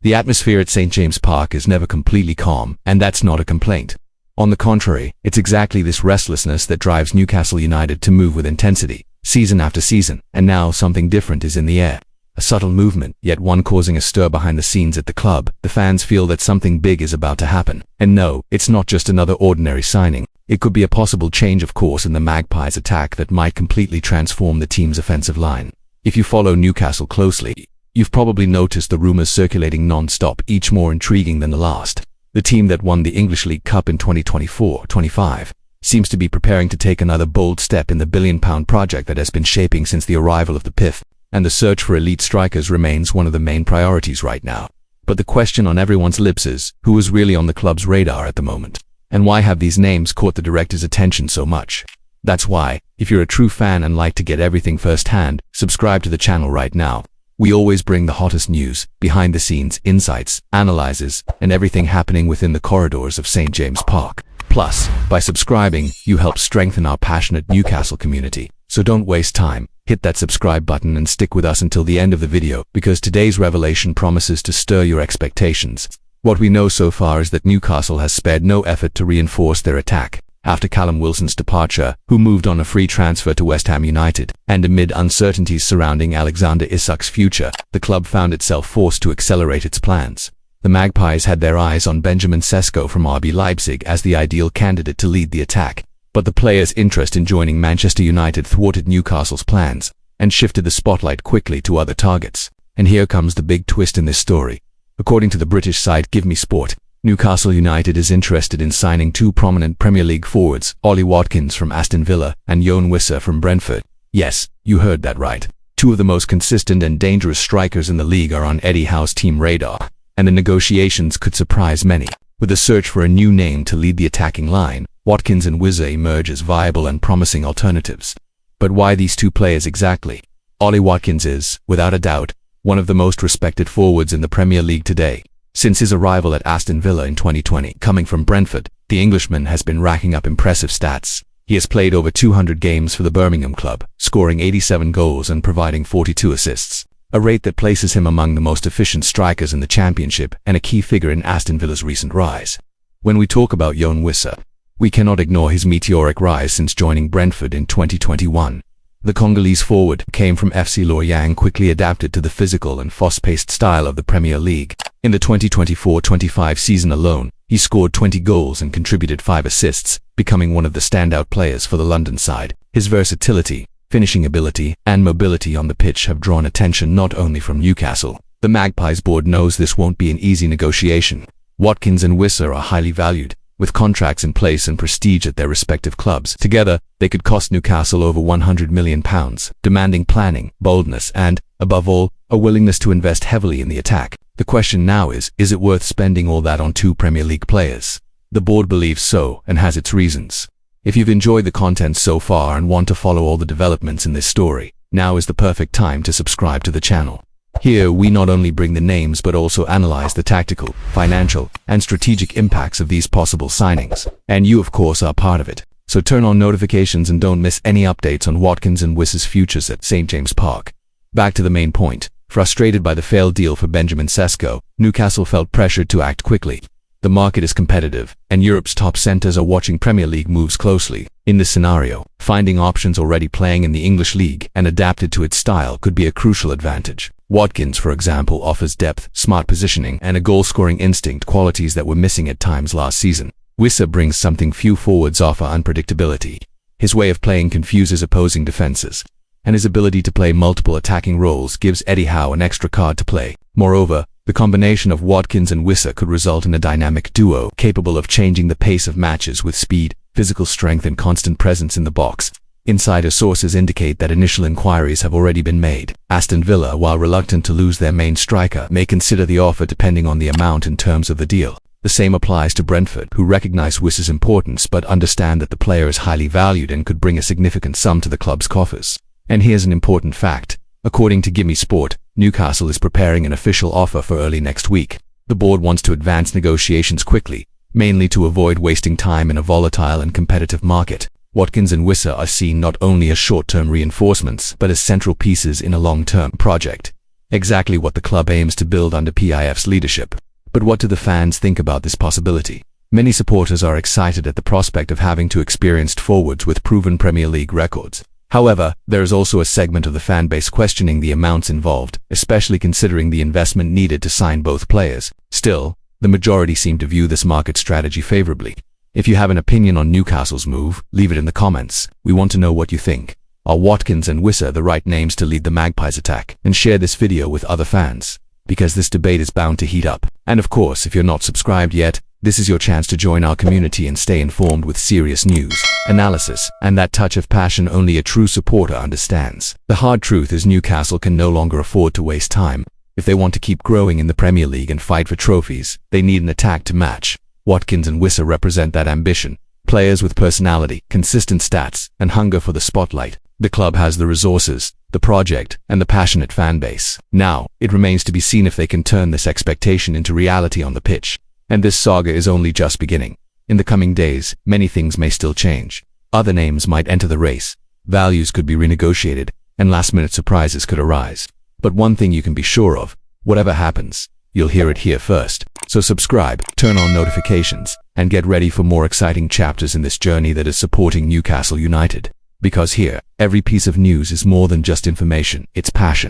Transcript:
The atmosphere at St. James' Park is never completely calm, and that's not a complaint. On the contrary, it's exactly this restlessness that drives Newcastle United to move with intensity, season after season, and now something different is in the air. A subtle movement, yet one causing a stir behind the scenes at the club. The fans feel that something big is about to happen. And no, it's not just another ordinary signing. It could be a possible change of course in the Magpies' attack that might completely transform the team's offensive line. If you follow Newcastle closely, you've probably noticed the rumours circulating non-stop, each more intriguing than the last. The team that won the English League Cup in 2024-25 seems to be preparing to take another bold step in the billion-pound project that has been shaping since the arrival of the PIF, and the search for elite strikers remains one of the main priorities right now. But the question on everyone's lips is, who is really on the club's radar at the moment? And why have these names caught the director's attention so much? That's why, if you're a true fan and like to get everything firsthand, subscribe to the channel right now. We always bring the hottest news, behind-the-scenes insights, analyses, and everything happening within the corridors of St. James' Park. Plus, by subscribing, you help strengthen our passionate Newcastle community. So don't waste time, hit that subscribe button and stick with us until the end of the video, because today's revelation promises to stir your expectations. What we know so far is that Newcastle has spared no effort to reinforce their attack. After Callum Wilson's departure, who moved on a free transfer to West Ham United, and amid uncertainties surrounding Alexander Isak's future, the club found itself forced to accelerate its plans. The Magpies had their eyes on Benjamin Sesko from RB Leipzig as the ideal candidate to lead the attack, but the player's interest in joining Manchester United thwarted Newcastle's plans, and shifted the spotlight quickly to other targets. And here comes the big twist in this story. According to the British site Give Me Sport, Newcastle United is interested in signing two prominent Premier League forwards, Ollie Watkins from Aston Villa and Wissa from Brentford. Yes, you heard that right. Two of the most consistent and dangerous strikers in the league are on Eddie Howe's team radar, and the negotiations could surprise many. With a search for a new name to lead the attacking line, Watkins and Wissa emerge as viable and promising alternatives. But why these two players exactly? Ollie Watkins is, without a doubt, one of the most respected forwards in the Premier League today. Since his arrival at Aston Villa in 2020, coming from Brentford, the Englishman has been racking up impressive stats. He has played over 200 games for the Birmingham club, scoring 87 goals and providing 42 assists, a rate that places him among the most efficient strikers in the Championship and a key figure in Aston Villa's recent rise. When we talk about Wissa, we cannot ignore his meteoric rise since joining Brentford in 2021. The Congolese forward came from FC Lorient, quickly adapted to the physical and fast-paced style of the Premier League. In the 2024-25 season alone, he scored 20 goals and contributed 5 assists, becoming one of the standout players for the London side. His versatility, finishing ability, and mobility on the pitch have drawn attention not only from Newcastle. The Magpies board knows this won't be an easy negotiation. Watkins and Wissa are highly valued, with contracts in place and prestige at their respective clubs. Together, they could cost Newcastle over £100 million, demanding planning, boldness, and, above all, a willingness to invest heavily in the attack. The question now is it worth spending all that on two Premier League players? The board believes so, and has its reasons. If you've enjoyed the content so far and want to follow all the developments in this story, now is the perfect time to subscribe to the channel. Here, we not only bring the names but also analyze the tactical, financial, and strategic impacts of these possible signings. And you, of course, are part of it. So turn on notifications and don't miss any updates on Watkins and Wissa's futures at St. James' Park. Back to the main point. Frustrated by the failed deal for Benjamin Sesko, Newcastle felt pressured to act quickly. The market is competitive, and Europe's top centres are watching Premier League moves closely. In this scenario, finding options already playing in the English League and adapted to its style could be a crucial advantage. Watkins, for example, offers depth, smart positioning, and a goal-scoring instinct, qualities that were missing at times last season. Wissa brings something few forwards offer: unpredictability. His way of playing confuses opposing defenses, and his ability to play multiple attacking roles gives Eddie Howe an extra card to play. Moreover, the combination of Watkins and Wissa could result in a dynamic duo capable of changing the pace of matches with speed, physical strength, and constant presence in the box. Insider sources indicate that initial inquiries have already been made. Aston Villa, while reluctant to lose their main striker, may consider the offer depending on the amount and terms of the deal. The same applies to Brentford, who recognize Wissa's importance but understand that the player is highly valued and could bring a significant sum to the club's coffers. And here's an important fact. According to Gimme Sport, Newcastle is preparing an official offer for early next week. The board wants to advance negotiations quickly, mainly to avoid wasting time in a volatile and competitive market. Watkins and Wissa are seen not only as short-term reinforcements, but as central pieces in a long-term project. exactly what the club aims to build under PIF's leadership. But what do the fans think about this possibility? Many supporters are excited at the prospect of having two experienced forwards with proven Premier League records. However, there is also a segment of the fan base questioning the amounts involved, especially considering the investment needed to sign both players. Still, the majority seem to view this market strategy favorably. If you have an opinion on Newcastle's move, leave it in the comments. We want to know what you think. Are Watkins and Wissa the right names to lead the Magpies attack? And share this video with other fans, because this debate is bound to heat up. And of course, if you're not subscribed yet, this is your chance to join our community and stay informed with serious news, analysis, and that touch of passion only a true supporter understands. The hard truth is Newcastle can no longer afford to waste time. If they want to keep growing in the Premier League and fight for trophies, they need an attack to match. Watkins and Wissa represent that ambition. Players with personality, consistent stats, and hunger for the spotlight. The club has the resources, the project, and the passionate fan base. Now, it remains to be seen if they can turn this expectation into reality on the pitch. And this saga is only just beginning. In the coming days, many things may still change. Other names might enter the race, values could be renegotiated, and last-minute surprises could arise. But one thing you can be sure of, whatever happens, you'll hear it here first. So subscribe, turn on notifications, and get ready for more exciting chapters in this journey that is supporting Newcastle United. Because here, every piece of news is more than just information, it's passion.